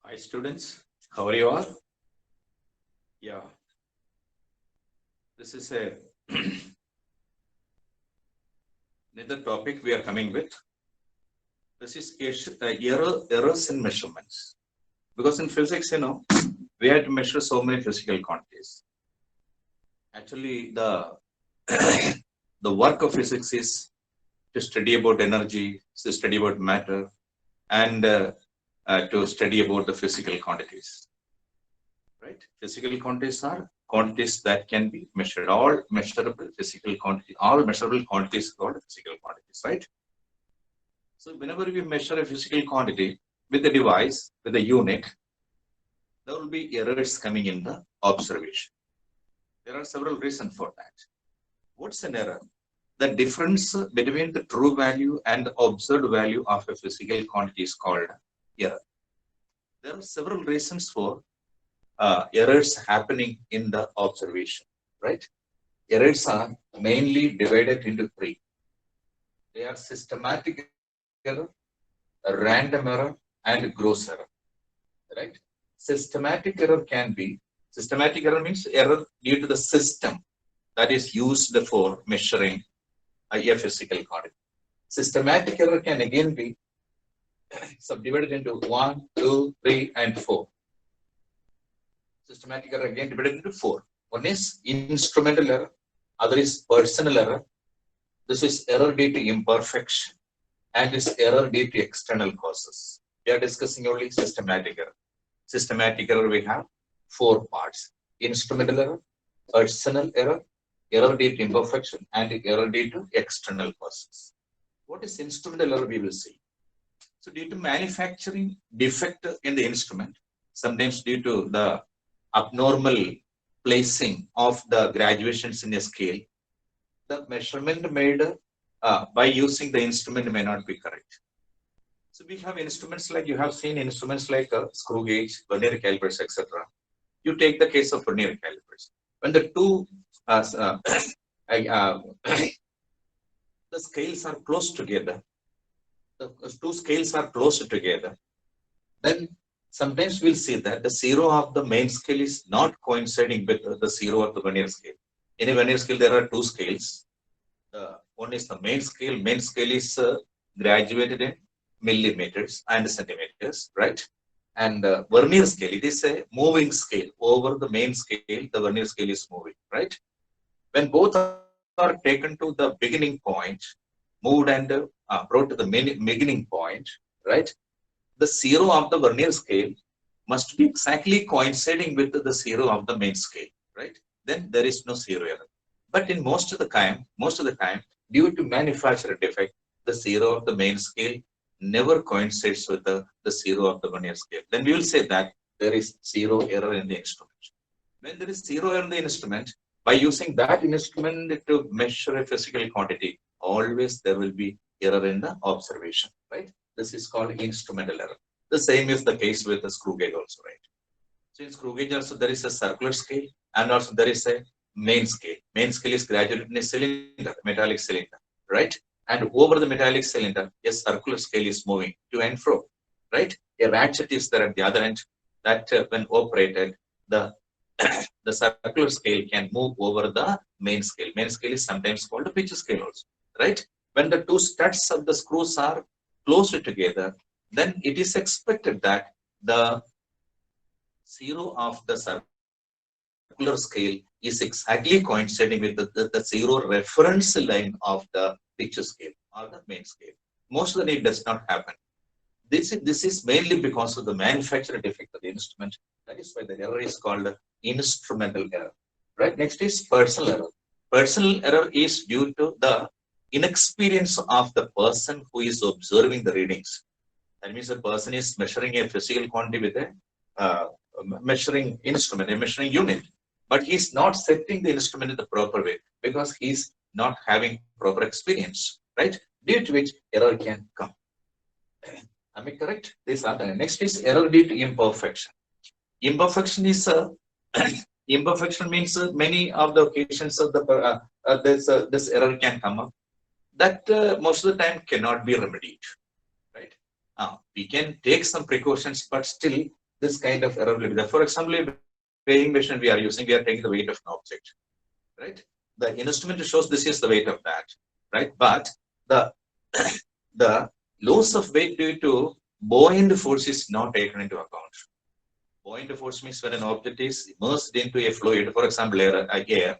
Hi students, how are you all? Yeah, this is a another topic we are coming with. This is errors in measurements. Because in physics, we have to measure so many physical quantities. Actually, the the work of physics is to study about energy, to study about matter, and to study about the physical quantities. Right? Physical quantities are quantities that can be measured. All measurable physical quantities, all measurable quantities are called physical quantities, right? So whenever we measure a physical quantity with a device, with a unit, there will be errors coming in the observation. There are several reasons for that. What's an error? The difference between the true value and the observed value of a physical quantity is called error. There are several reasons for errors happening in the observation, right? Errors are mainly divided into three. They are systematic error, random error, and gross error, right? Systematic error means error due to the system that is used for measuring a physical quantity. Systematic error can again be subdivided into 1, 2, 3, and 4. Systematic error again divided into 4. One is instrumental error, other is personal error. This is error due to imperfection, and is error due to external causes. We are discussing only systematic error. Systematic error we have 4 parts: instrumental error, personal error, error due to imperfection, and error due to external causes. What is instrumental error we will see. So due to manufacturing defect in the instrument, sometimes due to the abnormal placing of the graduations in a scale, the measurement made by using the instrument may not be correct. So we have instruments like, you have seen instruments like screw gauge, vernier calipers, etc. You take the case of vernier calipers. When the two the scales are close together, the two scales are close together, then sometimes we'll see that the zero of the main scale is not coinciding with the zero of the vernier scale. In a vernier scale, there are two scales. One is the main scale. Main scale is graduated in millimeters and centimeters, right? And vernier scale, it is a moving scale. Over the main scale, the vernier scale is moving, right? When both are taken to the beginning point, moved and brought to the beginning point, right? The zero of the vernier scale must be exactly coinciding with the zero of the main scale, right? Then there is no zero error. But in most of the time, due to manufacturer defect, the zero of the main scale never coincides with the zero of the vernier scale. Then we will say that there is zero error in the instrument. When there is zero error in the instrument, by using that instrument to measure a physical quantity, always there will be error in the observation, right? This is called instrumental error. The same is the case with the screw gauge also, right? So in screw gauge also there is a circular scale, and also there is a main scale. Main scale is graduated in a cylinder, metallic cylinder, right? And over the metallic cylinder, a circular scale is moving to and fro, right? A ratchet is there at the other end that when operated, the the circular scale can move over the main scale. Main scale is sometimes called a pitch scale also, right? When the two studs of the screws are close together, then it is expected that the zero of the circular scale is exactly coinciding with the zero reference line of the pitch scale or the main scale. Most of the time it does not happen. This is mainly because of the manufacturer defect of the instrument. That is why the error is called instrumental error. Right? Next is personal error. Personal error is due to the inexperience of the person who is observing the readings. That means the person is measuring a physical quantity with a measuring instrument, a measuring unit, but he's not setting the instrument in the proper way because he's not having proper experience, right? Due to which error can come. Am I correct? This are the next is error due to imperfection. Imperfection is imperfection means many of the occasions of the this error can come up that most of the time cannot be remedied, right? We can take some precautions, but still this kind of error will be there. For example, in weighing machine we are using, we are taking the weight of an object, right? The instrument shows this is the weight of that, right? But the the loss of weight due to buoyant force is not taken into account. Buoyant force means when an object is immersed into a fluid, for example, air,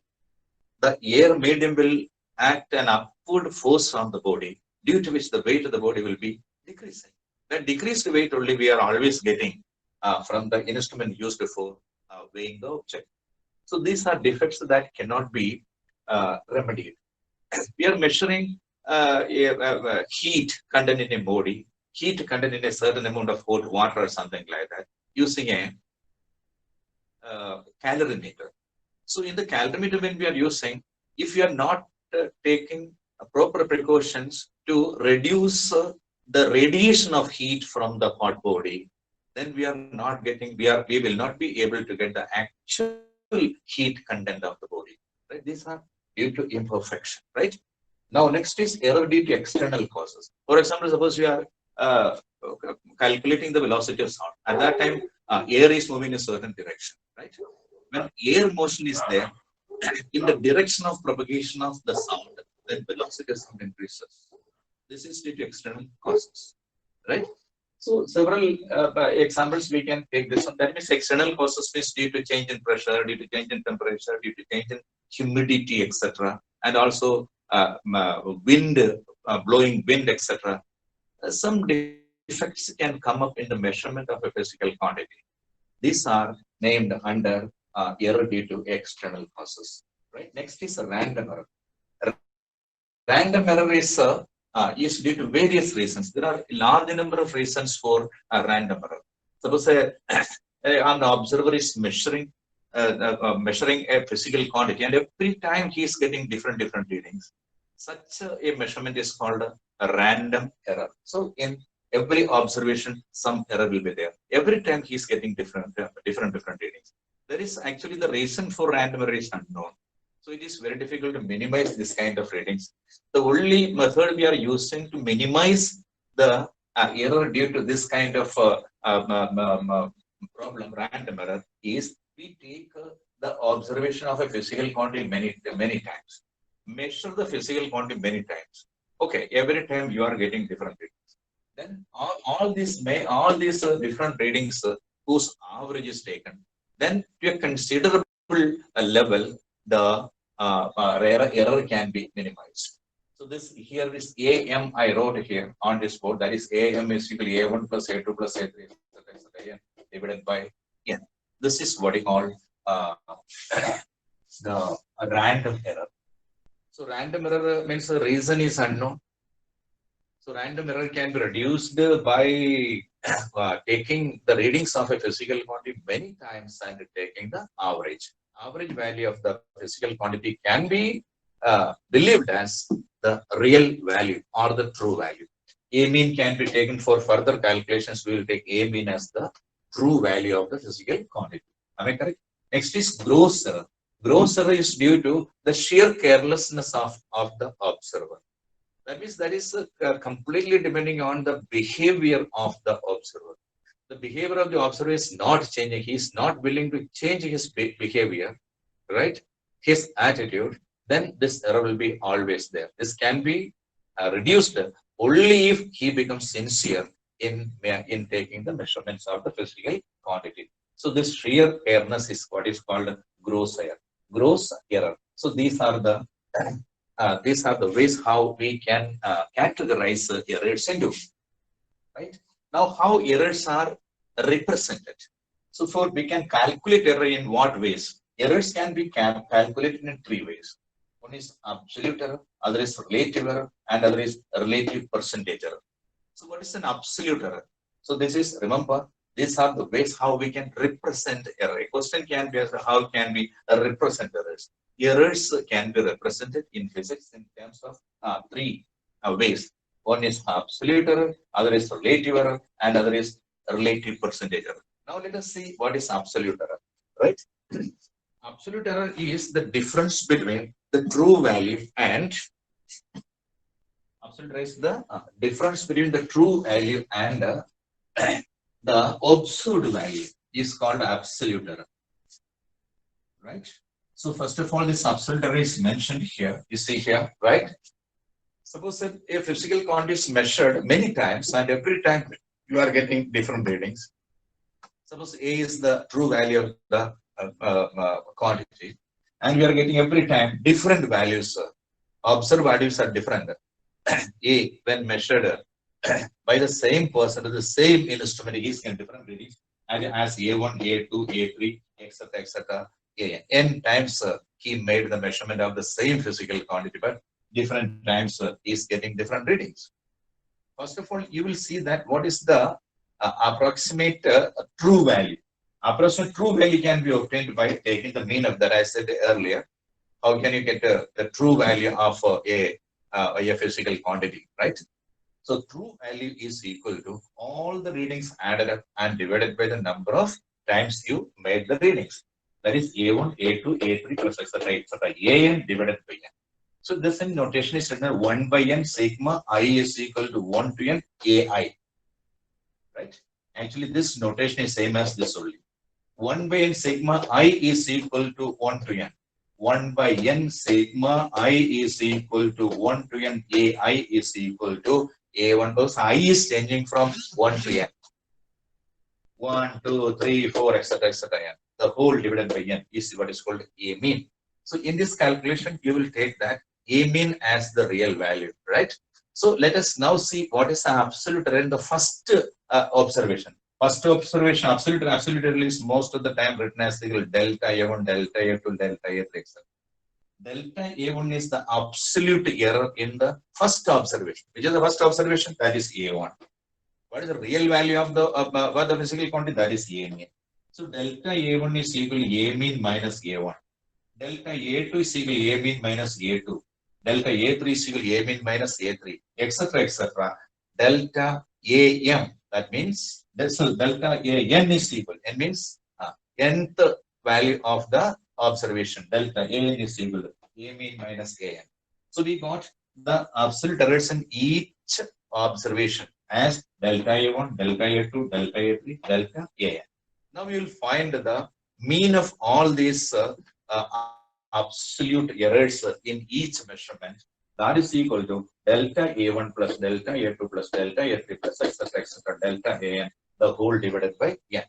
the air medium will act an upward force on the body, due to which the weight of the body will be decreasing. That decreased weight only we are always getting from the instrument used for weighing the object. So these are defects that cannot be remedied. We are measuring heat content in a body, heat content in a certain amount of hot water or something like that, using a calorimeter. So in the calorimeter, when we are using, if we are not taking proper precautions to reduce the radiation of heat from the hot body, then we are not getting, we will not be able to get the actual heat content of the body. Right? These are due to imperfection. Right? Now, next is error due to external causes. For example, suppose you are calculating the velocity of sound. At that time, air is moving in a certain direction. Right? When air motion is there, in the direction of propagation of the sound, then velocity of sound increases. This is due to external causes, right? So several examples we can take this one. That means external causes means due to change in pressure, due to change in temperature, due to change in humidity, etc., and also wind, blowing wind, etc. Some defects can come up in the measurement of a physical quantity. These are named under error due to external causes. Right. Next is a random error. Random error is due to various reasons. There are a large number of reasons for a random error. Suppose an observer is measuring a physical quantity, and every time he is getting different readings. Such a measurement is called a random error. So in every observation, some error will be there. Every time he is getting different readings. There is actually the reason for random error is unknown. So it is very difficult to minimize this kind of readings. The only method we are using to minimize the error due to this kind of problem, random error, is we take the observation of a physical quantity many times. Measure the physical quantity many times. Okay, every time you are getting different readings. Then all these different readings whose average is taken. Then to a considerable level, the error can be minimized. So this here is AM I wrote here on this board. That is AM is equal to A1 plus A2 plus A3 etc. Divided by N. This is what we call the random error. So random error means the reason is unknown. So random error can be reduced by taking the readings of a physical quantity many times and taking the average. Average value of the physical quantity can be believed as the real value or the true value. A mean can be taken for further calculations. We will take A mean as the true value of the physical quantity. Am I correct? Next is gross error. Gross error is due to the sheer carelessness of the observer. That means that is completely depending on the behavior of the observer. The behavior of the observer is not changing. He is not willing to change his behavior, right? His attitude. Then this error will be always there. This can be reduced only if he becomes sincere in taking the measurements of the physical quantity. So this sheer carelessness is what is called gross error. Gross error. So these are the ways how we can categorize errors into. Right? Now, how errors are represented. So, we can calculate error in what ways? Errors can be calculated in three ways. One is absolute error, other is relative error, and other is relative percentage error. So, what is an absolute error? So, this is, remember, these are the ways how we can represent error. A question can be how can we represent errors? Errors can be represented in physics in terms of three ways. One is absolute error, other is relative error, and other is relative percentage error. Now let us see what is absolute error, right? Absolute error is the difference between the true value and absolute error is the difference between the true value and the observed value is called absolute error, right? So first of all, this absolute error is mentioned here. You see here, right? Suppose that a physical quantity is measured many times, and every time you are getting different readings. Suppose A is the true value of the quantity, and we are getting every time different values. Observed values are different. A, when measured by the same person, the same instrument, is in different readings as A1, A2, A3, etc., etc. N times he made the measurement of the same physical quantity, but different times he's getting different readings. First of all, you will see that what is the approximate true value. Approximate true value can be obtained by taking the mean of that. I said earlier. How can you get the true value of a physical quantity, right? So true value is equal to all the readings added up and divided by the number of times you made the readings. That is A1, A2, A3 plus etc. etc. AN divided by N. So this in notation is written 1 by N sigma I is equal to 1 to N AI. Right? Actually, this notation is same as this only. 1 by N sigma I is equal to 1 to N. 1 by N sigma I is equal to 1 to N AI is equal to A1 because I is changing from 1 to N. 1, 2, 3, 4, etc. etc. The whole divided by N is what is called A mean. So in this calculation, you will take that A mean as the real value, right? So let us now see what is the absolute error in the first observation. First observation, absolute error is most of the time written as equal delta A1, delta A2, delta A3, etc. Delta A1 is the absolute error in the first observation. Which is the first observation? That is A1. What is the real value of the physical quantity? That is A mean. So delta A1 is equal to A mean minus A1. Delta A2 is equal to A mean minus A2. Delta A3 is equal to A mean minus A3, etc., etc. Delta AM, that means delta AN is equal. N means nth value of the observation. Delta AN is equal to A mean minus AN. So we got the absolute errors in each observation as delta A1, delta A2, delta A3, delta AN. Now we will find the mean of all these absolute errors in each measurement. That is equal to delta A1 plus delta A2 plus delta A3 plus etc. etc. delta AN, the whole divided by N.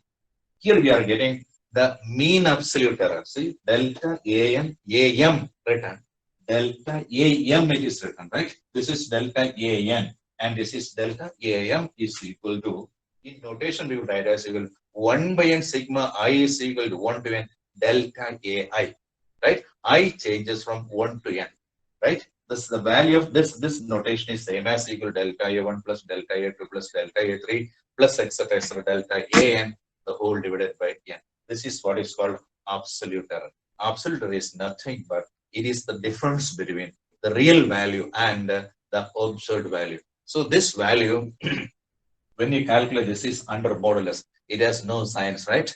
Here we are getting the mean absolute error. See, delta AN, AM written. Delta AM it is written, right? This is delta AN and this is delta AM is equal to, in notation we would write as equal 1 by N sigma I is equal to 1 to N delta AI, right? I changes from 1 to N, right? This the value of this notation is same as equal to delta A1 plus delta A2 plus delta A3 plus etc. etc. delta AN, the whole divided by N. This is what is called absolute error. Absolute error is nothing but it is the difference between the real value and the observed value. So this value, when you calculate this is under modulus, it has no signs, right?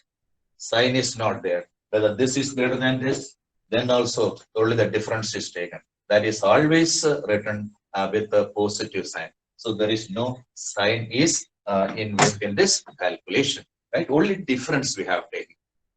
Sign is not there. Whether this is greater than this, then also only the difference is taken. That is always written with a positive sign. So there is no sign is involved in this calculation, right? Only difference we have taken.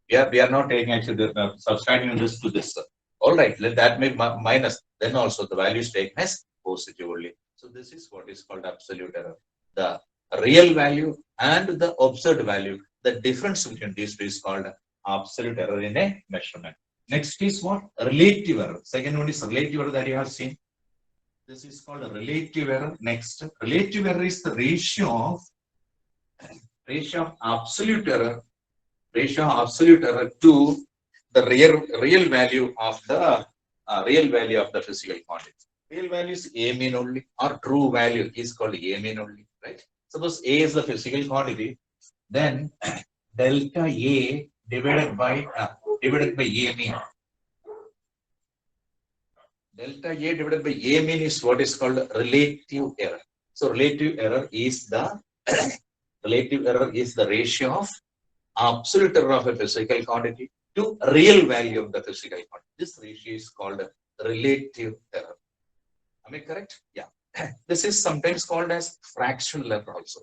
We are not taking actually subtracting this to this. All right, let that make minus. Then also the value is taken as positive only. So this is what is called absolute error. The real value and the observed value, the difference between these two is called absolute error in a measurement. Next is what? Relative error. Second one is relative error that you have seen. This is called a relative error. Next, relative error is the ratio of absolute error to the real value of the physical quantity. Real value is A mean only, or true value is called A mean only, right? Suppose A is the physical quantity, then delta A divided by A mean. Delta A divided by A mean is what is called relative error. So relative error is the ratio of absolute error of a physical quantity to real value of the physical quantity. This ratio is called relative error. Am I correct? Yeah. This is sometimes called as fractional error also.